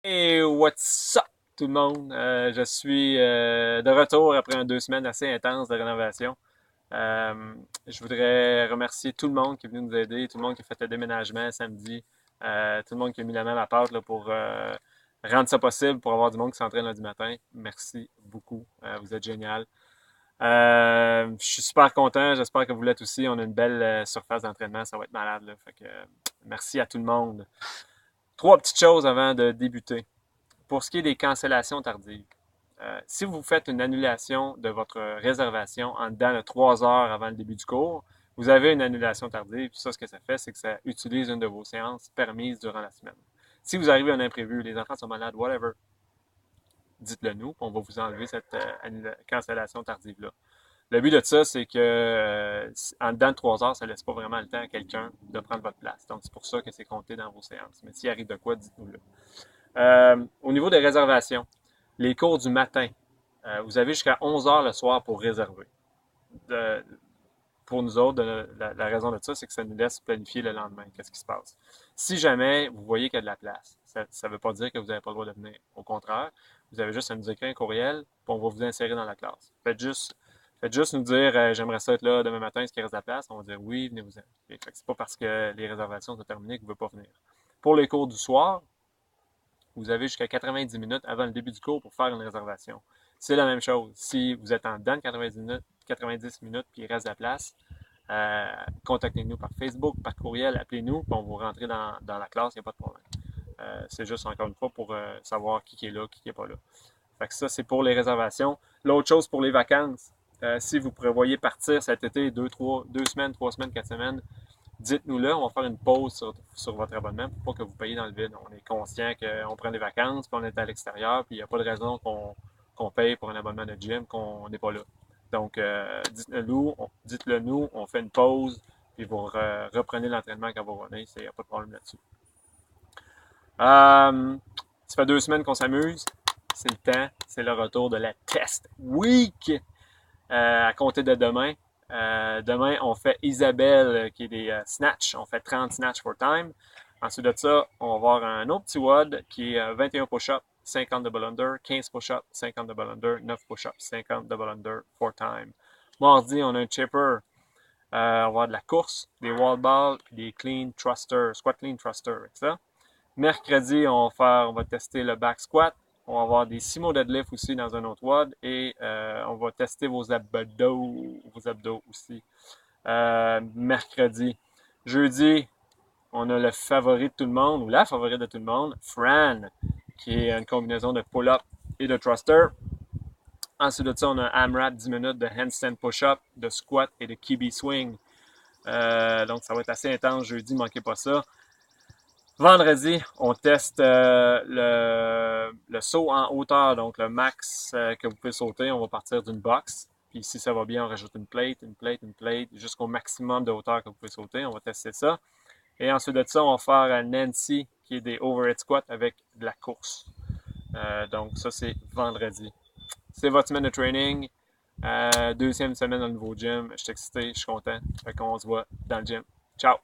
Hey, what's up tout le monde? Je suis de retour après 2 semaines assez intenses de rénovation. Euh, je voudrais remercier tout le monde qui est venu nous aider, tout le monde qui a fait le déménagement samedi, tout le monde qui a mis la main à la pâte là, pour rendre ça possible, pour avoir du monde qui s'entraîne lundi matin. Merci beaucoup. Vous êtes génial. Je suis super content. J'espère que vous l'êtes aussi. On a une belle surface d'entraînement. Ça va être malade, là. Fait que, merci à tout le monde. Trois petites choses avant de débuter. Pour ce qui est des cancellations tardives, si vous faites une annulation de votre réservation en dedans de 3 heures avant le début du cours, vous avez une annulation tardive. Puis ça, ce que ça fait, c'est que ça utilise une de vos séances permises durant la semaine. Si vous arrivez à un imprévu, les enfants sont malades, whatever, dites-le nous, puis on va vous enlever cette cancellation tardive-là. Le but de ça, c'est que en dedans de 3 heures, ça ne laisse pas vraiment le temps à quelqu'un de prendre votre place. Donc, c'est pour ça que c'est compté dans vos séances. Mais s'il arrive de quoi, dites-nous-le. Au niveau des réservations, les cours du matin, vous avez jusqu'à 11 heures le soir pour réserver. Pour nous autres, la raison de ça, c'est que ça nous laisse planifier le lendemain. Qu'est-ce qui se passe? Si jamais vous voyez qu'il y a de la place, ça ne veut pas dire que vous n'avez pas le droit de venir. Au contraire, vous avez juste à nous écrire un courriel, puis on va vous insérer dans la classe. Faites juste nous dire j'aimerais ça être là demain matin, est-ce qu'il reste de la place? On va dire oui, venez-vous-en. C'est pas parce que les réservations sont terminées que vous ne pouvez pas venir. Pour les cours du soir, vous avez jusqu'à 90 minutes avant le début du cours pour faire une réservation. C'est la même chose. Si vous êtes en dedans de 90 minutes puis il reste de la place, contactez-nous par Facebook, par courriel, appelez-nous, puis on vous rentrez dans la classe, il n'y a pas de problème. C'est juste encore une fois pour savoir qui est là, qui n'est pas là. Fait que ça, c'est pour les réservations. L'autre chose pour les vacances, si vous prévoyez partir cet été 2 semaines, 3 semaines, 4 semaines, dites-nous-le, on va faire une pause sur votre abonnement pour pas que vous payiez dans le vide. On est conscient qu'on prend des vacances, puis on est à l'extérieur, puis il n'y a pas de raison qu'on paye pour un abonnement de gym, qu'on n'est pas là. Donc, dites-le nous, on fait une pause, puis vous reprenez l'entraînement quand vous revenez, il n'y a pas de problème là-dessus. Ça fait 2 semaines qu'on s'amuse, c'est le temps, c'est le retour de la test week à compter de demain. Demain, on fait Isabelle, qui est des snatch. On fait 30 snatch for time. Ensuite de ça, on va avoir un autre petit WOD qui est 21 push-ups, 50 double under, 15 push-ups, 50 double under, 9 push-ups, 50 double under for time. Mardi, on a un chipper. On va avoir de la course, des wall balls, puis des clean thrusters, squat clean thruster. Ça. Mercredi, on va tester le back squat. On va avoir des sumo deadlift aussi dans un autre WOD et on va tester vos abdos aussi. Mercredi. Jeudi, on a le favori de tout le monde, ou la favorite de tout le monde, Fran, qui est une combinaison de pull-up et de thruster. Ensuite de ça, on a AMRAP 10 minutes de handstand push-up, de squat et de kibi swing. Donc, ça va être assez intense jeudi, manquez pas ça. Vendredi, on teste le saut en hauteur, donc le max que vous pouvez sauter. On va partir d'une box. Puis si ça va bien, on rajoute une plate, jusqu'au maximum de hauteur que vous pouvez sauter. On va tester ça. Et ensuite de ça, on va faire un Nancy, qui est des overhead squats avec de la course. Donc ça, c'est vendredi. C'est votre semaine de training. Deuxième semaine dans le nouveau gym. Je suis excité, je suis content. Fait qu'on se voit dans le gym. Ciao!